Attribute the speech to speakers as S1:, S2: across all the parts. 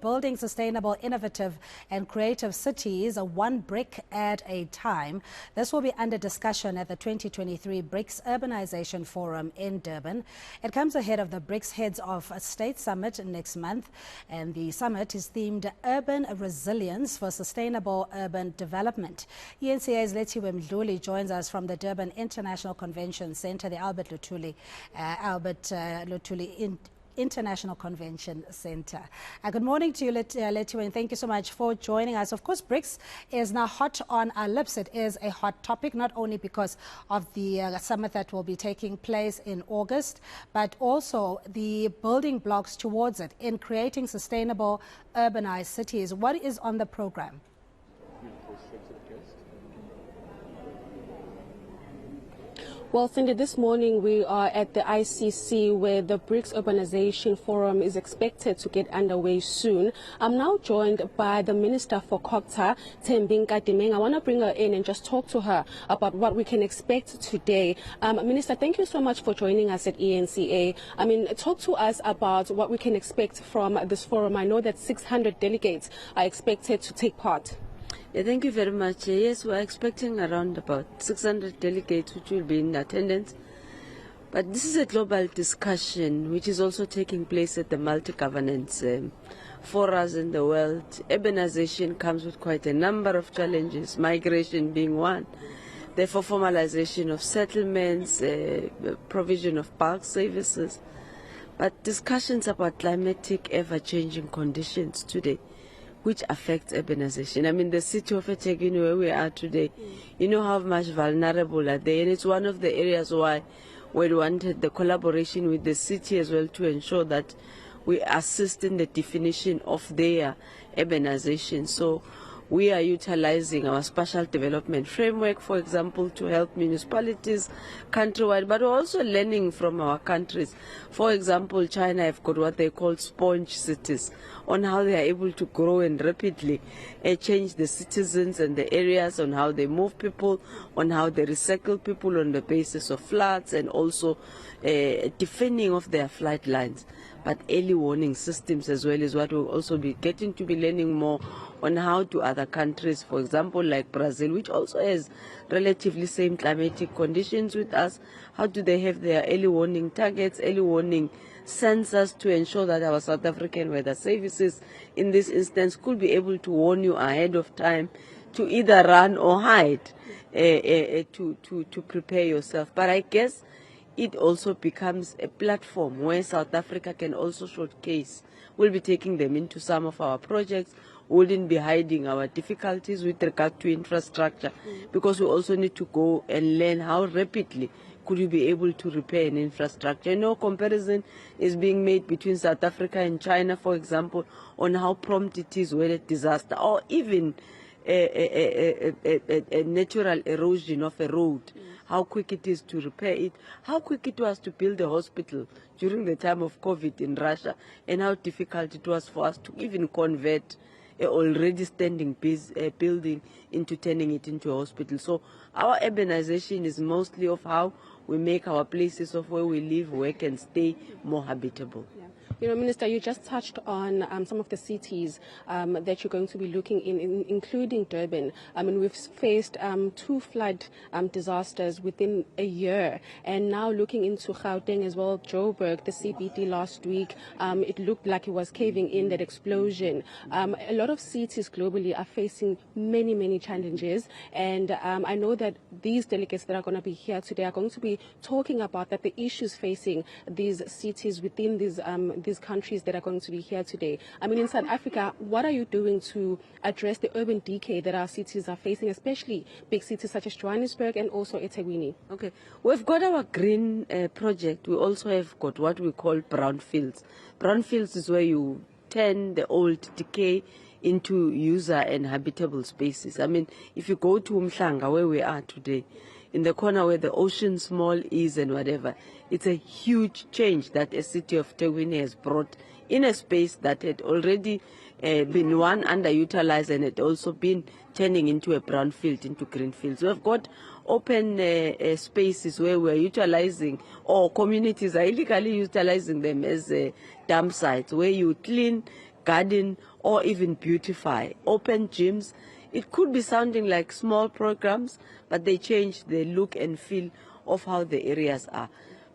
S1: Building sustainable, innovative and creative cities, one brick at a time. This will be under discussion at the 2023 BRICS Urbanisation Forum in Durban. It comes ahead of the BRICS Heads of States Summit next month, and the summit is themed Urban Resilience for Sustainable Urban Development. eNCA's Lethiwe Mdluli joins us from the Durban International Convention Centre, the Lethiwe International Convention Centre. Good morning to you, Lethiwe, and thank you so much for joining us. Of course, BRICS is now hot on our lips. It is a hot topic, not only because of the summit that will be taking place in August, but also the building blocks towards it in creating sustainable urbanized cities. What is on the program?
S2: Well, Cindy, this morning we are at the ICC where the BRICS Urbanisation Forum is expected to get underway soon. I'm now joined by the Minister for COGTA, Tembinka Dimeng. I want to bring her in and just talk to her about what we can expect today. Minister, thank you so much for joining us at eNCA. Talk to us about what we can expect from this forum. I know that 600 delegates are expected to take part.
S3: Yeah, thank you very much. Yes, we're expecting around about 600 delegates which will be in attendance. But this is a global discussion which is also taking place at the multi-governance forums in the world. Urbanization comes with quite a number of challenges, migration being one. Therefore, formalization of settlements, provision of bulk services. But discussions about climatic ever-changing conditions today, which affects urbanization. The city of eThekwini, where we are today, you know how much vulnerable are they, and it's one of the areas why we wanted the collaboration with the city as well to ensure that we assist in the definition of their urbanization. So we are utilizing our spatial development framework, for example, to help municipalities countrywide, but we're also learning from our countries. For example, China have got what they call sponge cities, on how they are able to grow and rapidly change the citizens and the areas, on how they move people, on how they recycle people on the basis of floods, and also defending of their flight lines. But early warning systems as well is what we'll also be getting to be learning more on how do other countries, for example, like Brazil, which also has relatively same climatic conditions with us, how do they have their early warning targets, early warning sensors to ensure that our South African weather services, in this instance, could be able to warn you ahead of time to either run or hide, to prepare yourself. But I guess it also becomes a platform where South Africa can also showcase. We'll be taking them into some of our projects. We wouldn't be hiding our difficulties with regard to infrastructure, because we also need to go and learn how rapidly could you be able to repair an infrastructure. Comparison is being made between South Africa and China, for example, on how prompt it is when a disaster or even a natural erosion of a road, how quick it is to repair it, how quick it was to build a hospital during the time of COVID in Russia, and how difficult it was for us to even convert an already standing building into turning it into a hospital. So our urbanization is mostly of how we make our places of where we live, work and stay more habitable.
S2: Minister, you just touched on some of the cities that you're going to be looking in, including Durban. We've faced 2 flood disasters within a year, and now looking into Gauteng as well, Joburg, the CBD last week, it looked like it was caving in, that explosion. A lot of cities globally are facing many, many challenges, and I know that these delegates that are going to be here today are going to be talking about that the issues facing these cities within these countries that are going to be here today. In South Africa, what are you doing to address the urban decay that our cities are facing, especially big cities such as Johannesburg and also eThekwini?
S3: Okay, we've got our green project. We also have got what we call brownfields. Brownfields is where you turn the old decay into user and habitable spaces. If you go to Umhlanga, where we are today, in the corner where the Ocean Mall is and whatever, it's a huge change that a city of eThekwini has brought in a space that had already been underutilized, and had also been turning into a brownfield, into greenfields. We've got open spaces where we're utilizing, or communities are illegally utilizing them as dump sites, where you clean, garden, or even beautify, open gyms. It could be sounding like small programs, but they change the look and feel of how the areas are.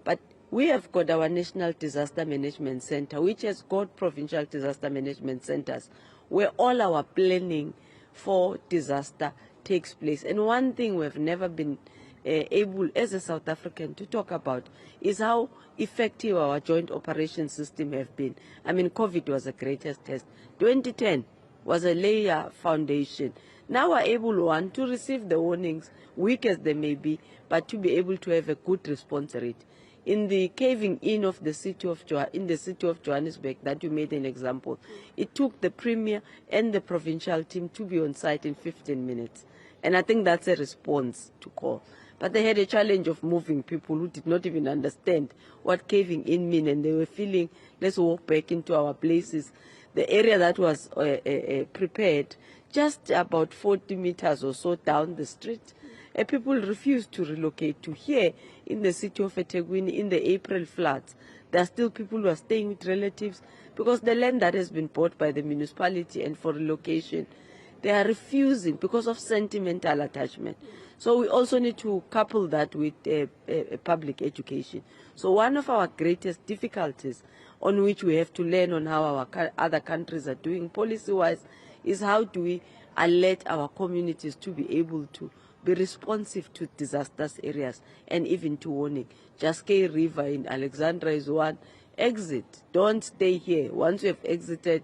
S3: But we have got our National Disaster Management Centre, which has got provincial disaster management centres, where all our planning for disaster takes place. And one thing we've never been able, as a South African, to talk about is how effective our joint operation system have been. I mean, COVID was the greatest test. 2010 was a layer foundation. Now we're able, one, to receive the warnings, weak as they may be, but to be able to have a good response rate. In the caving in of the city of Johannesburg, that you made an example, it took the Premier and the provincial team to be on site in 15 minutes. And I think that's a response to call. But they had a challenge of moving people who did not even understand what caving in mean, and they were feeling, let's walk back into our places. The area that was prepared, just about 40 meters or so down the street, people refused to relocate to here in the city of eThekwini in the April floods. There are still people who are staying with relatives because the land that has been bought by the municipality and for relocation, they are refusing because of sentimental attachment. So we also need to couple that with public education. So one of our greatest difficulties on which we have to learn on how our other countries are doing policy-wise is how do we alert our communities to be able to be responsive to disastrous areas and even to warning. Jaskei River in Alexandra is one. Exit. Don't stay here. Once you have exited,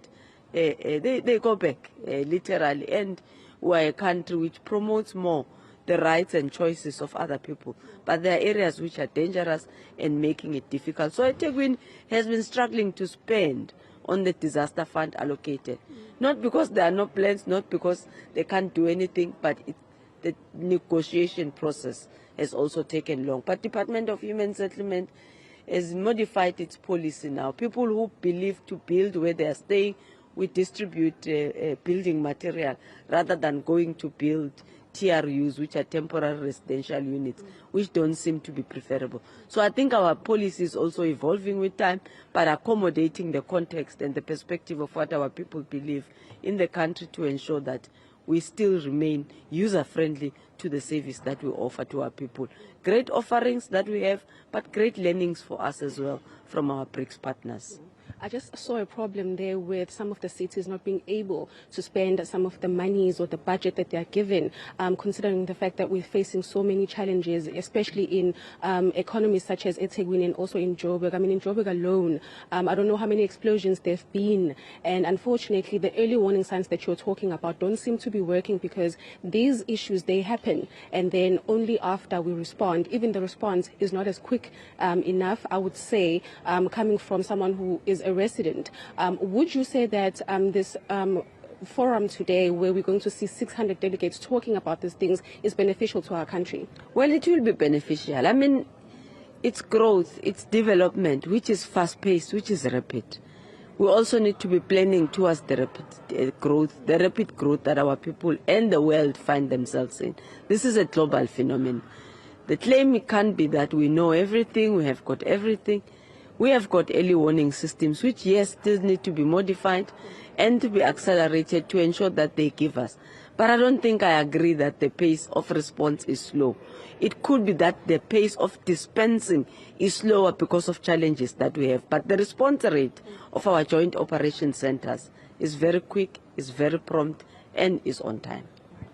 S3: they go back, literally. And we are a country which promotes more the rights and choices of other people. But there are areas which are dangerous and making it difficult. So eThekwini has been struggling to spend on the disaster fund allocated. Not because there are no plans, not because they can't do anything, but the negotiation process has also taken long. But Department of Human Settlement has modified its policy now. People who believe to build where they are staying, we distribute building material rather than going to build TRUs, which are temporary residential units, which don't seem to be preferable. So I think our policy is also evolving with time, but accommodating the context and the perspective of what our people believe in the country to ensure that we still remain user-friendly to the service that we offer to our people. Great offerings that we have, but great learnings for us as well from our BRICS partners.
S2: I just saw a problem there with some of the cities not being able to spend some of the monies or the budget that they are given, considering the fact that we're facing so many challenges, especially in economies such as eThekwini and also in Joburg. I mean, in Joburg alone, I don't know how many explosions there have been. And unfortunately, the early warning signs that you're talking about don't seem to be working because these issues, they happen. And then only after we respond, even the response is not as quick enough, I would say, coming from someone who is a resident. Would you say that this forum today, where we're going to see 600 delegates talking about these things, is beneficial to our country?
S3: Well, it will be beneficial. I mean, it's growth, it's development, which is fast-paced, which is rapid. We also need to be planning towards the rapid growth that our people and the world find themselves in. This is a global phenomenon. The claim can't be that we know everything, we have got everything. We have got early warning systems, which, yes, still need to be modified and to be accelerated to ensure that they give us. But I don't think I agree that the pace of response is slow. It could be that the pace of dispensing is slower because of challenges that we have. But the response rate of our joint operation centers is very quick, is very prompt, and is on time.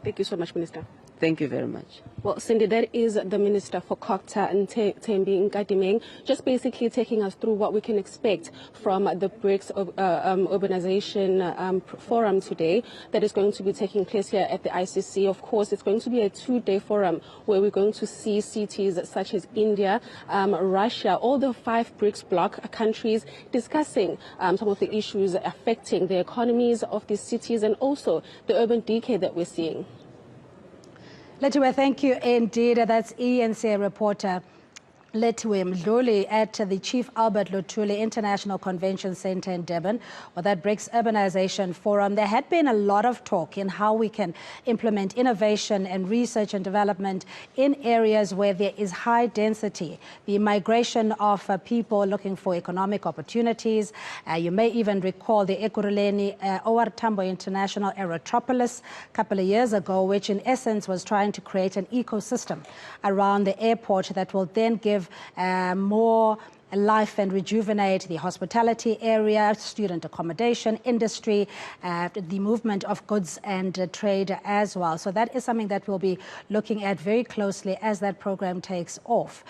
S2: Thank you so much, Minister.
S3: Thank you very much.
S2: Well, Cindy, that is the Minister for Kokta and Thembi Nkadimeng, just basically taking us through what we can expect from the BRICS Urbanization Forum today that is going to be taking place here at the ICC. Of course, it's going to be a 2-day forum where we're going to see cities such as India, Russia, all the 5 BRICS bloc countries discussing some of the issues affecting the economies of these cities and also the urban decay that we're seeing.
S1: Lethiwe, thank you indeed. That's eNCA reporter Lethiwe Mdluli at the Chief Albert Luthuli International Convention Centre in Durban, or that BRICS Urbanisation Forum. There had been a lot of talk in how we can implement innovation and research and development in areas where there is high density, the migration of people looking for economic opportunities. You may even recall the Ekurhuleni OR Tambo International Aerotropolis a couple of years ago, which in essence was trying to create an ecosystem around the airport that will then give more life and rejuvenate the hospitality area, student accommodation, industry, the movement of goods and trade as well. So that is something that we'll be looking at very closely as that program takes off.